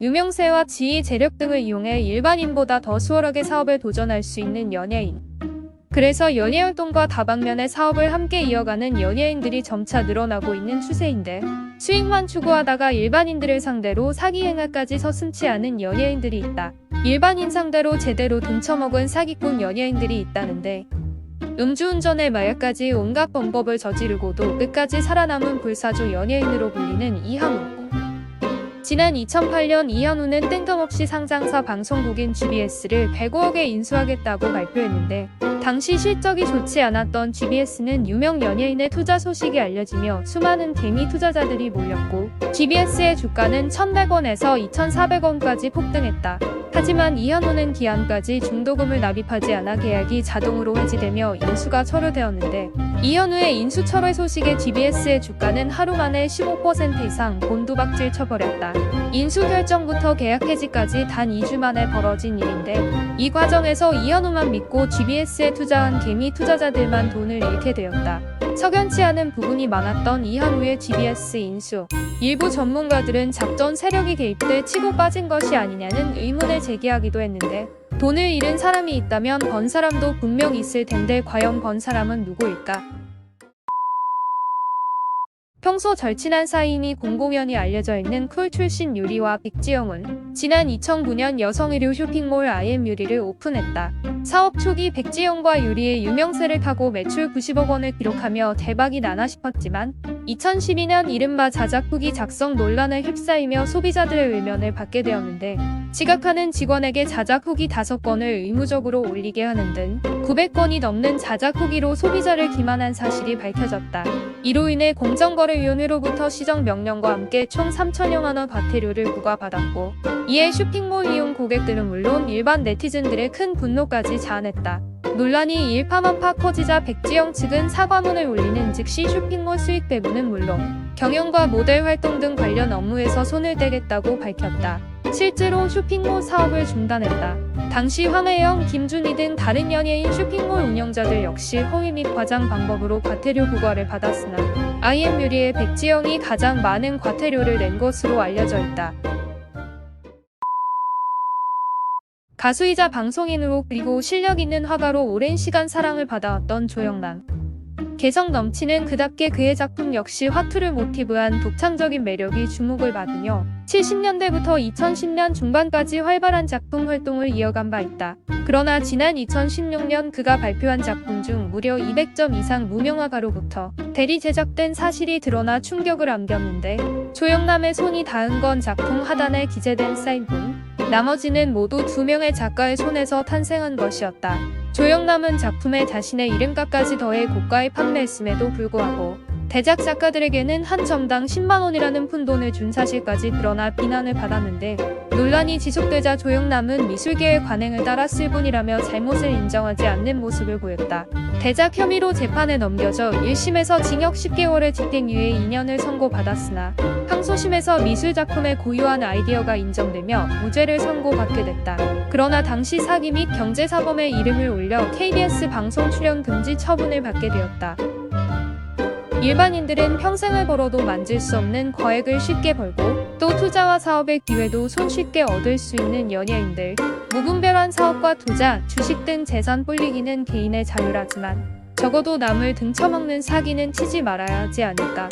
유명세와 지위, 재력 등을 이용해 일반인보다 더 수월하게 사업에 도전할 수 있는 연예인. 그래서 연예활동과 다방면의 사업을 함께 이어가는 연예인들이 점차 늘어나고 있는 추세인데, 수익만 추구하다가 일반인들을 상대로 사기 행위까지 서슴지 않은 연예인들이 있다. 일반인 상대로 제대로 등쳐먹은 사기꾼 연예인들이 있다는데, 음주운전에 마약까지 온갖 범법을 저지르고도 끝까지 살아남은 불사조 연예인으로 불리는 이한우. 지난 2008년 이현우는 뜬금없이 상장사 방송국인 GBS를 105억에 인수하겠다고 발표했는데, 당시 실적이 좋지 않았던 GBS는 유명 연예인의 투자 소식이 알려지며 수많은 개미 투자자들이 몰렸고, GBS의 주가는 1,100원에서 2,400원까지 폭등했다. 하지만 이현우는 기한까지 중도금을 납입하지 않아 계약이 자동으로 해지되며 인수가 철회되었는데, 이현우의 인수 철회 소식에 GBS의 주가는 하루 만에 15% 이상 곤두박질 쳐버렸다. 인수 결정부터 계약 해지까지 단 2주 만에 벌어진 일인데, 이 과정에서 이현우만 믿고 GBS에 투자한 개미 투자자들만 돈을 잃게 되었다. 석연치 않은 부분이 많았던 이현우의 GBS 인수. 일부 전문가들은 작전 세력이 개입돼 치고 빠진 것이 아니냐는 의문을 제기하기도 했는데, 돈을 잃은 사람이 있다면 번 사람도 분명 있을 텐데 과연 번 사람은 누구일까? 평소 절친한 사이인이 공공연히 알려져 있는 쿨 출신 유리와 백지영은 지난 2009년 여성 의류 쇼핑몰 IM유리를 오픈했다. 사업 초기 백지영과 유리의 유명세를 타고 매출 90억 원을 기록하며 대박이 나나 싶었지만, 2012년 이른바 자작 후기 작성 논란에 휩싸이며 소비자들의 의면을 받게 되었는데, 지각하는 직원에게 자작 후기 5건을 의무적으로 올리게 하는 등 900건이 넘는 자작 후기로 소비자를 기만한 사실이 밝혀졌다. 이로 인해 공정거래위원회로부터 시정 명령과 함께 총 3천여만 원 과태료를 부과받았고, 이에 쇼핑몰 이용 고객들은 물론 일반 네티즌들의 큰 분노까지 자아냈다. 논란이 일파만파 커지자 백지영 측은 사과문을 올리는 즉시 쇼핑몰 수익 배분은 물론 경영과 모델 활동 등 관련 업무에서 손을 떼겠다고 밝혔다. 실제로 쇼핑몰 사업을 중단했다. 당시 황혜영, 김준희 등 다른 연예인 쇼핑몰 운영자들 역시 허위 및 과장 방법으로 과태료 부과를 받았으나, IM유리의 백지영이 가장 많은 과태료를 낸 것으로 알려져 있다. 가수이자 방송인으로 그리고 실력 있는 화가로 오랜 시간 사랑을 받아왔던 조영남. 개성 넘치는 그답게 그의 작품 역시 화투를 모티브한 독창적인 매력이 주목을 받으며 70년대부터 2010년 중반까지 활발한 작품 활동을 이어간 바 있다. 그러나 지난 2016년 그가 발표한 작품 중 무려 200점 이상 무명화가로부터 대리 제작된 사실이 드러나 충격을 안겼는데, 조영남의 손이 닿은 건 작품 하단에 기재된 사인뿐, 나머지는 모두 2명의 작가의 손에서 탄생한 것이었다. 조영남은 작품에 자신의 이름값까지 더해 고가에 판매했음에도 불구하고 대작 작가들에게는 한 점당 10만 원이라는 푼돈을 준 사실까지 드러나 비난을 받았는데, 논란이 지속되자 조영남은 미술계의 관행을 따랐을 뿐이라며 잘못을 인정하지 않는 모습을 보였다. 대작 혐의로 재판에 넘겨져 1심에서 징역 10개월의 집행유예 2년을 선고받았으나, 항소심에서 미술작품의 고유한 아이디어가 인정되며 무죄를 선고받게 됐다. 그러나 당시 사기 및 경제사범의 이름을 올려 KBS 방송 출연 금지 처분을 받게 되었다. 일반인들은 평생을 벌어도 만질 수 없는 거액을 쉽게 벌고, 또 투자와 사업의 기회도 손쉽게 얻을 수 있는 연예인들. 무분별한 사업과 투자, 주식 등 재산 불리기는 개인의 자유라지만 적어도 남을 등쳐먹는 사기는 치지 말아야 하지 않을까.